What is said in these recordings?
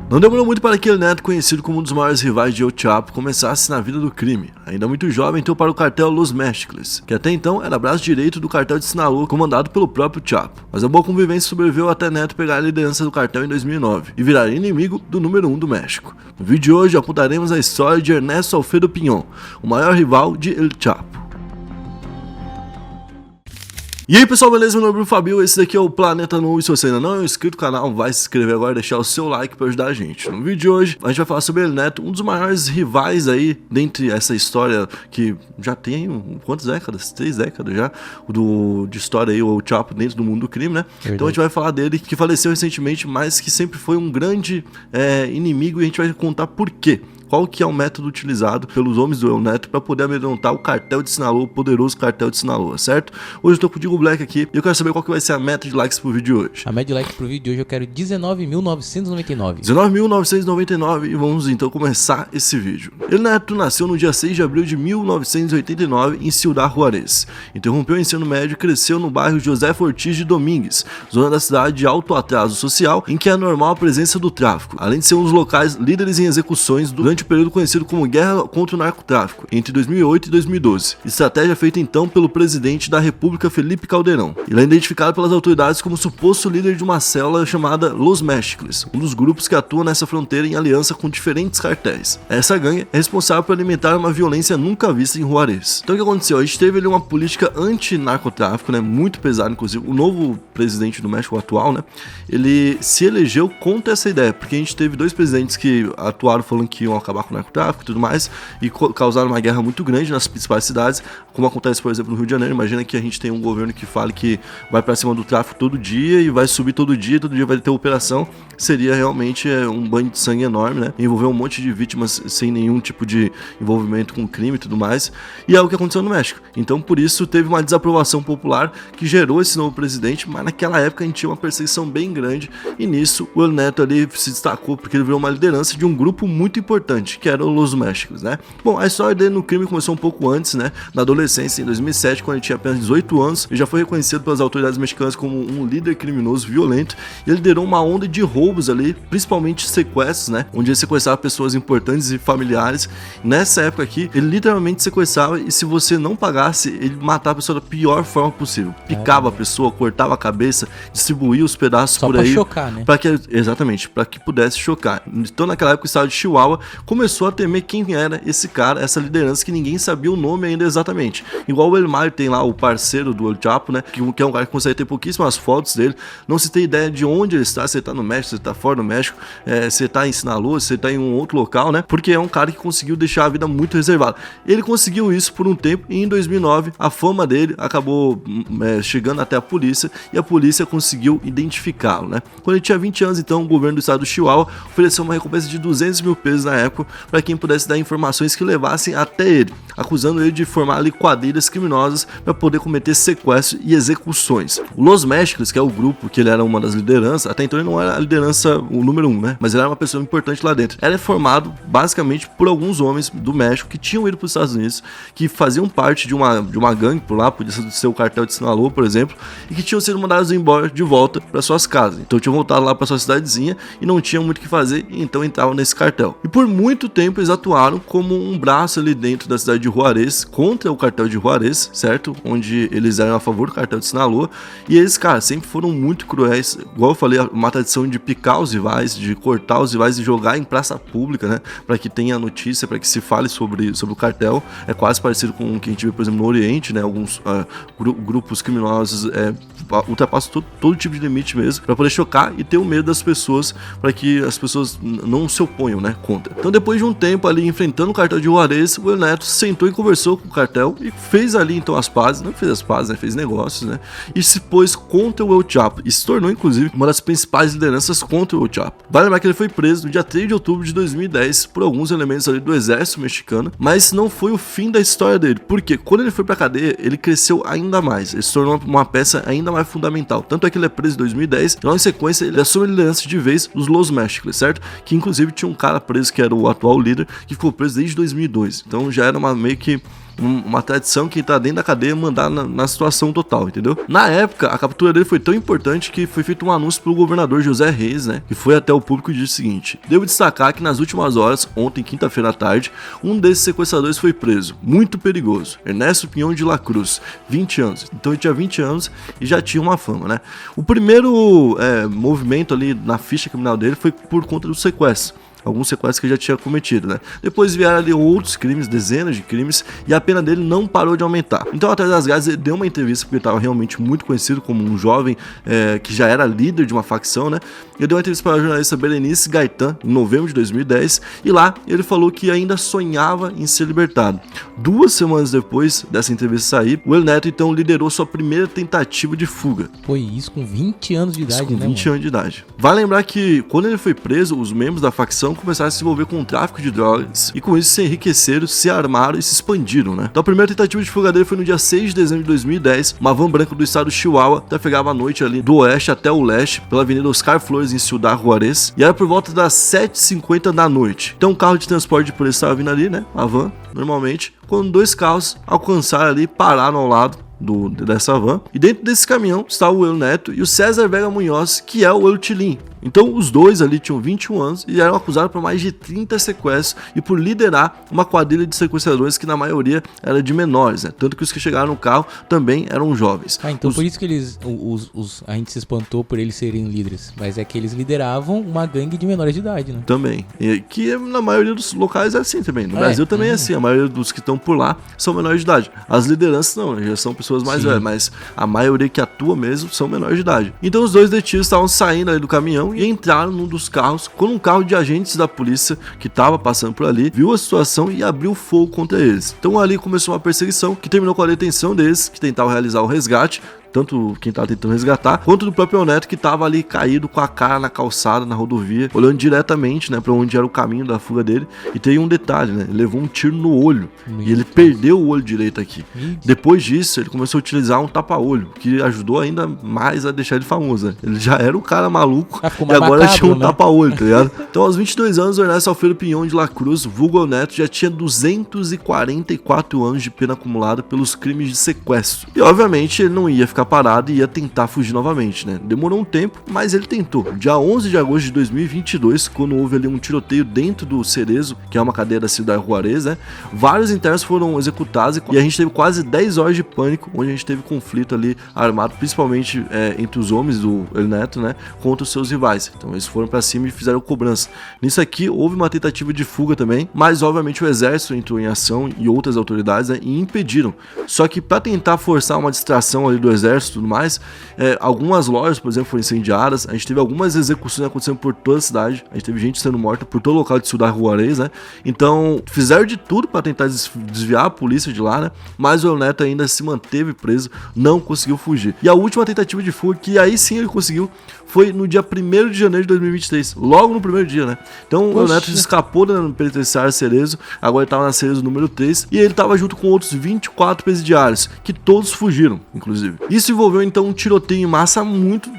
Não demorou muito para que El Neto, conhecido como um dos maiores rivais de El Chapo, começasse na vida do crime. Ainda muito jovem, entrou para o cartel Los Mescles, que até então era braço direito do cartel de Sinaloa, comandado pelo próprio Chapo. Mas a boa convivência sobreviveu até Neto pegar a liderança do cartel em 2009 e virar inimigo do número 1 do México. No vídeo de hoje apontaremos a história de Ernesto Alfredo Piñón, o maior rival de El Chapo. E aí pessoal, beleza? Meu nome é Bruno Fabio, esse daqui é o Planeta Nu, e se você ainda não é inscrito no canal, vai se inscrever agora e deixar o seu like para ajudar a gente. No vídeo de hoje, a gente vai falar sobre El Neto, um dos maiores rivais aí, dentre essa história que já tem, quantas décadas? 3 décadas já, de história aí, o Chapo dentro do mundo do crime, né? Verdade. Então a gente vai falar dele, que faleceu recentemente, mas que sempre foi um grande inimigo, e a gente vai contar por quê. Qual que é o método utilizado pelos homens do El Neto para poder amedrontar o cartel de Sinaloa, o poderoso cartel de Sinaloa, certo? Hoje eu tô com o Digo Black aqui e eu quero saber qual que vai ser a meta de likes pro vídeo de hoje. A média de likes pro vídeo de hoje eu quero 19.999. 19.999 e vamos então começar esse vídeo. El Neto nasceu no dia 6 de abril de 1989 em Ciudad Juárez. Interrompeu o ensino médio e cresceu no bairro José Ortiz de Domínguez, zona da cidade de alto atraso social em que é normal a presença do tráfico, além de ser um dos locais líderes em execuções durante o período conhecido como Guerra contra o Narcotráfico, entre 2008 e 2012. Estratégia feita então pelo presidente da República, Felipe Calderón. Ele é identificado pelas autoridades como suposto líder de uma célula chamada Los Mescles, um dos grupos que atua nessa fronteira em aliança com diferentes cartéis. Essa gangue é responsável por alimentar uma violência nunca vista em Juárez. Então o que aconteceu? A gente teve ali uma política anti-narcotráfico, né, muito pesada, inclusive o novo presidente do México atual, né, ele se elegeu contra essa ideia, porque a gente teve dois presidentes que atuaram falando que iam acabar com o narcotráfico e tudo mais, e causaram uma guerra muito grande nas principais cidades, como acontece, por exemplo, no Rio de Janeiro. Imagina que a gente tem um governo que fale que vai pra cima do tráfico todo dia e vai subir todo dia vai ter operação. Seria realmente um banho de sangue enorme, né? Envolver um monte de vítimas sem nenhum tipo de envolvimento com crime e tudo mais. E é o que aconteceu no México. Então, por isso, teve uma desaprovação popular que gerou esse novo presidente, mas naquela época a gente tinha uma perseguição bem grande, e nisso o El Neto ali se destacou porque ele virou uma liderança de um grupo muito importante, que era o Los Mescles, né? Bom, a história dele no crime começou um pouco antes, né? Na adolescência, em 2007, quando ele tinha apenas 18 anos, ele já foi reconhecido pelas autoridades mexicanas como um líder criminoso violento, e ele liderou uma onda de roubos ali, principalmente sequestros, né? Onde ele sequestrava pessoas importantes e familiares. Nessa época aqui, ele literalmente sequestrava, e se você não pagasse, ele matava a pessoa da pior forma possível. Picava a pessoa, cortava a cabeça, distribuía os pedaços só por aí. Só pra chocar, né? Exatamente, para que pudesse chocar. Então naquela época o estado de Chihuahua começou a temer quem era esse cara, essa liderança que ninguém sabia o nome ainda exatamente. Igual o El Mayo tem lá, o parceiro do El Chapo, né? Que é um cara que consegue ter pouquíssimas fotos dele. Não se tem ideia de onde ele está, se ele tá no México, se ele tá fora do México, se ele tá em Sinaloa, se ele tá em um outro local, né? Porque é um cara que conseguiu deixar a vida muito reservada. Ele conseguiu isso por um tempo, e em 2009 a fama dele acabou chegando até a polícia, e a polícia conseguiu identificá-lo, né? Quando ele tinha 20 anos, então, o governo do estado do Chihuahua ofereceu uma recompensa de 200 mil pesos na época para quem pudesse dar informações que levassem até ele, acusando ele de formar ali quadrilhas criminosas para poder cometer sequestros e execuções. O Los Mescles, que é o grupo que ele era uma das lideranças, até então ele não era a liderança o número 1, né? Mas ele era uma pessoa importante lá dentro. Era formado basicamente por alguns homens do México que tinham ido para os Estados Unidos, que faziam parte de uma gangue por lá, podia ser o cartel de Sinaloa, por exemplo, e que tinham sido mandados embora de volta para suas casas. Então tinham voltado lá para sua cidadezinha e não tinham muito o que fazer, e então entravam nesse cartel. E por muito tempo eles atuaram como um braço ali dentro da cidade de Juárez contra o cartel de Juárez, certo? Onde eles eram a favor do cartel de Sinaloa, e eles, cara, sempre foram muito cruéis. Igual eu falei, uma tradição de picar os rivais, de cortar os rivais e jogar em praça pública, né? Para que tenha notícia, para que se fale sobre o cartel. É quase parecido com o que a gente vê, por exemplo, no Oriente, né? Alguns grupos criminosos ultrapassam todo tipo de limite mesmo, para poder chocar e ter o medo das pessoas, para que as pessoas não se oponham, né, contra. Então, depois de um tempo ali enfrentando o cartel de Juárez, o El Neto sentou e conversou com o cartel e fez ali então as pazes, não fez as pazes, né, fez negócios, né, e se pôs contra o El Chapo, e se tornou inclusive uma das principais lideranças contra o El Chapo. Vale lembrar que ele foi preso no dia 3 de outubro de 2010 por alguns elementos ali do exército mexicano, mas não foi o fim da história dele, porque quando ele foi pra cadeia, ele cresceu ainda mais, ele se tornou uma peça ainda mais fundamental. Tanto é que ele é preso em 2010, e logo em sequência ele assume a liderança de vez dos Los Mescles, certo? Que inclusive tinha um cara preso que era o atual líder, que ficou preso desde 2002. Então já era meio que uma tradição que tá dentro da cadeia mandar na situação total, entendeu? Na época, a captura dele foi tão importante que foi feito um anúncio pelo governador José Reis, né, que foi até o público e disse o seguinte: devo destacar que nas últimas horas, ontem, quinta-feira à tarde, um desses sequestradores foi preso, muito perigoso, Ernesto Pinhão de la Cruz, 20 anos. Então ele tinha 20 anos e já tinha uma fama, né? O primeiro movimento ali na ficha criminal dele foi por conta do sequestro. Alguns sequestros que ele já tinha cometido, né? Depois vieram ali outros crimes, dezenas de crimes, e a pena dele não parou de aumentar. Então, atrás das grades, ele deu uma entrevista, porque ele estava realmente muito conhecido como um jovem que já era líder de uma facção, né? Ele deu uma entrevista para a jornalista Berenice Gaetan, em novembro de 2010, e lá ele falou que ainda sonhava em ser libertado. 2 semanas depois dessa entrevista sair, o El Neto, então, liderou sua primeira tentativa de fuga. Foi isso com 20 anos de idade, com 20 anos de idade. Vale lembrar que, quando ele foi preso, os membros da facção começaram a se envolver com o tráfico de drogas e com isso se enriqueceram, se armaram e se expandiram, né? Então a primeira tentativa de fuga dele foi no dia 6 de dezembro de 2010, uma van branca do estado Chihuahua trafegava à noite ali do oeste até o leste pela avenida Oscar Flores em Ciudad Juárez e era por volta das 7h50 da noite. Então um carro de transporte de polícia estava vindo ali, né? A van, normalmente, quando 2 carros alcançaram ali, pararam ao lado dessa van, e dentro desse caminhão está o El Neto e o César Vega Munhoz, que é o El Tilín. Então os dois ali tinham 21 anos e eram acusados por mais de 30 sequestros e por liderar uma quadrilha de sequestradores que na maioria era de menores, né? Tanto que os que chegaram no carro também eram jovens. Então por isso que eles, a gente se espantou por eles serem líderes, mas é que eles lideravam uma gangue de menores de idade, né? Também, e que na maioria dos locais é assim também, no Brasil também é assim, a maioria dos que estão por lá são menores de idade. As lideranças não, já são pessoas mais velhas, mas a maioria que atua mesmo são menores de idade. Então os dois detidos estavam saindo ali do caminhão e entraram num dos carros, quando um carro de agentes da polícia que estava passando por ali viu a situação e abriu fogo contra eles. Então ali começou uma perseguição que terminou com a detenção deles, que tentavam realizar o resgate, tanto quem estava tentando resgatar, quanto do próprio Neto, que estava ali caído com a cara na calçada, na rodovia, olhando diretamente, né, para onde era o caminho da fuga dele. E tem um detalhe, né, ele levou um tiro no olho e ele perdeu o olho direito aqui. Depois disso, ele começou a utilizar um tapa-olho, que ajudou ainda mais a deixar ele famoso, né? Ele já era um cara maluco e agora macabro, tinha um tapa-olho, tá ligado? Então, aos 22 anos, o Ernesto Alfredo Pinhão de la Cruz, vulgo El Neto, já tinha 244 anos de pena acumulada pelos crimes de sequestro. E, obviamente, ele não ia ficar parado e ia tentar fugir novamente, né? Demorou um tempo, mas ele tentou. Dia 11 de agosto de 2022, quando houve ali um tiroteio dentro do Cerezo, que é uma cadeia da Ciudad Juárez, né? Vários internos foram executados e a gente teve quase 10 horas de pânico, onde a gente teve conflito ali armado, principalmente entre os homens do El Neto, né? Contra os seus rivais. Então eles foram pra cima e fizeram cobrança. Nisso aqui houve uma tentativa de fuga também, mas obviamente o exército entrou em ação e outras autoridades, né, e impediram. Só que para tentar forçar uma distração ali do exército e tudo mais, algumas lojas, por exemplo, foram incendiadas. A gente teve algumas execuções acontecendo por toda a cidade. A gente teve gente sendo morta por todo o local de Ciudad Juárez, né? Então fizeram de tudo para tentar desviar a polícia de lá, né? Mas o El Neto ainda se manteve preso, não conseguiu fugir. E a última tentativa de fuga, que aí sim ele conseguiu, foi no dia 1º de janeiro de 2023, logo no primeiro dia, né? Então o El Neto escapou da penitenciária Cerezo, agora ele estava na Cerezo número 3, e ele estava junto com outros 24 presidiários, que todos fugiram, inclusive. Isso envolveu então um tiroteio em massa muito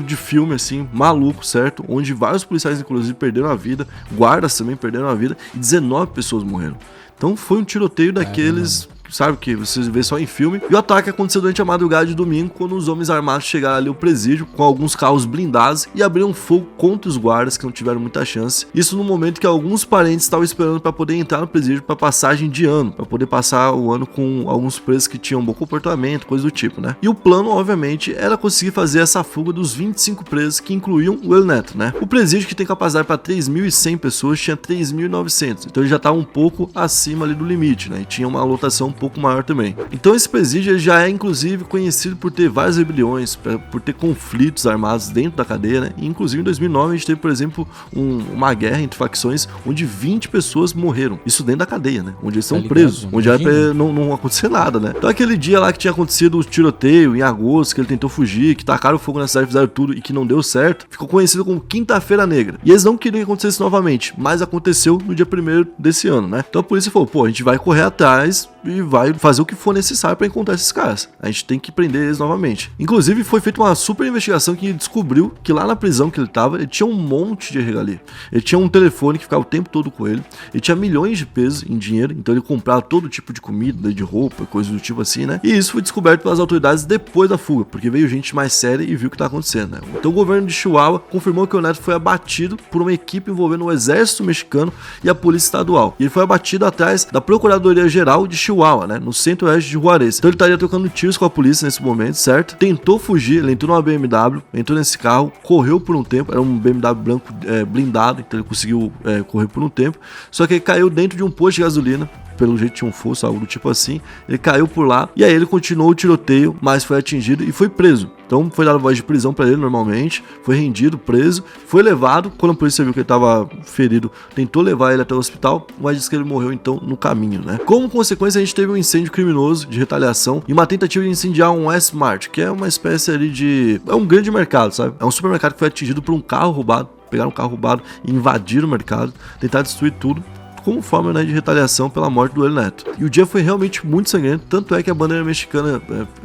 de filme, assim, maluco, certo? Onde vários policiais, inclusive, perderam a vida, guardas também perderam a vida, e 19 pessoas morreram. Então foi um tiroteio daqueles, sabe, que você vê só em filme. E o ataque aconteceu durante a madrugada de domingo, quando os homens armados chegaram ali ao presídio com alguns carros blindados e abriram fogo contra os guardas, que não tiveram muita chance. Isso no momento que alguns parentes estavam esperando para poder entrar no presídio para passagem de ano, para poder passar o ano com alguns presos que tinham bom comportamento, coisa do tipo, né? E o plano, obviamente, era conseguir fazer essa fuga dos 25 presos, que incluíam o El Neto, né? O presídio, que tem capacidade para 3.100 pessoas, tinha 3.900, então ele já estava um pouco acima ali do limite, né? E tinha uma lotação um pouco maior também. Então esse presídio já é inclusive conhecido por ter várias rebeliões, por ter conflitos armados dentro da cadeia, né? E, inclusive em 2009 a gente teve, por exemplo, uma guerra entre facções onde 20 pessoas morreram. Isso dentro da cadeia, né? Onde eles são presos, onde era pra não acontecer nada, né? Então aquele dia lá que tinha acontecido o tiroteio em agosto, que ele tentou fugir, que tacaram fogo na cidade, fizeram tudo e que não deu certo, ficou conhecido como Quinta-feira Negra. E eles não queriam que acontecesse novamente, mas aconteceu no dia 1º desse ano, né? Então a polícia falou, pô, a gente vai correr atrás e vai fazer o que for necessário para encontrar esses caras. A gente tem que prender eles novamente. Inclusive, foi feita uma super investigação que descobriu que lá na prisão que ele tava, ele tinha um monte de regalia. Ele tinha um telefone que ficava o tempo todo com ele, ele tinha milhões de pesos em dinheiro, então ele comprava todo tipo de comida, de roupa, coisas do tipo assim, né? E isso foi descoberto pelas autoridades depois da fuga, porque veio gente mais séria e viu o que tá acontecendo, né? Então o governo de Chihuahua confirmou que o Neto foi abatido por uma equipe envolvendo o exército mexicano e a polícia estadual. E ele foi abatido atrás da Procuradoria-Geral de Chihuahua, né? No centro-oeste de Juarez. Então ele estaria trocando tiros com a polícia nesse momento, certo? Tentou fugir, ele entrou numa BMW, entrou nesse carro, correu por um tempo, era um BMW branco blindado, então ele conseguiu correr por um tempo, só que ele caiu dentro de um posto de gasolina, pelo jeito tinha um fosso, algo do tipo assim, ele caiu por lá, e aí ele continuou o tiroteio, mas foi atingido e foi preso. Então foi dado voz de prisão pra ele normalmente, foi rendido, preso, foi levado, quando a polícia viu que ele tava ferido, tentou levar ele até o hospital, mas disse que ele morreu então no caminho, né? Como consequência, a gente teve um incêndio criminoso de retaliação e uma tentativa de incendiar um S-Mart, que é uma espécie ali de... é um grande mercado, sabe? É um supermercado que foi atingido por um carro roubado, pegaram um carro roubado e invadiram o mercado, tentaram destruir tudo, como forma, né, de retaliação pela morte do El Neto. E o dia foi realmente muito sangrento, tanto é que a bandeira mexicana,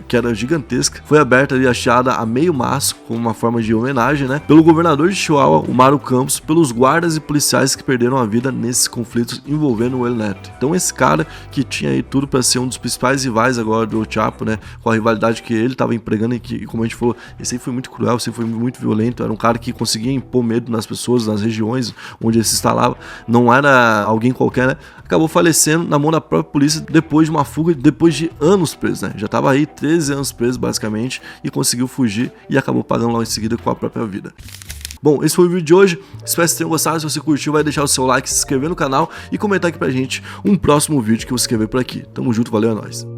que era gigantesca, foi aberta e achada a meio mastro, como uma forma de homenagem, né, pelo governador de Chihuahua, o Maru Campos, pelos guardas e policiais que perderam a vida nesses conflitos envolvendo o El Neto. Então esse cara, que tinha aí tudo para ser um dos principais rivais agora do El Chapo, né, com a rivalidade que ele estava empregando e que, como a gente falou, esse aí foi muito cruel, esse aí foi muito violento, era um cara que conseguia impor medo nas pessoas, nas regiões onde ele se instalava, não era alguém qualquer, né? Acabou falecendo na mão da própria polícia depois de uma fuga, depois de anos preso, né? Já tava aí 13 anos preso basicamente e conseguiu fugir e acabou pagando logo em seguida com a própria vida. Bom, esse foi o vídeo de hoje, espero que vocês tenham gostado. Se você curtiu, vai deixar o seu like, se inscrever no canal e comentar aqui pra gente um próximo vídeo que eu escrever por aqui. Tamo junto, valeu, é nóis.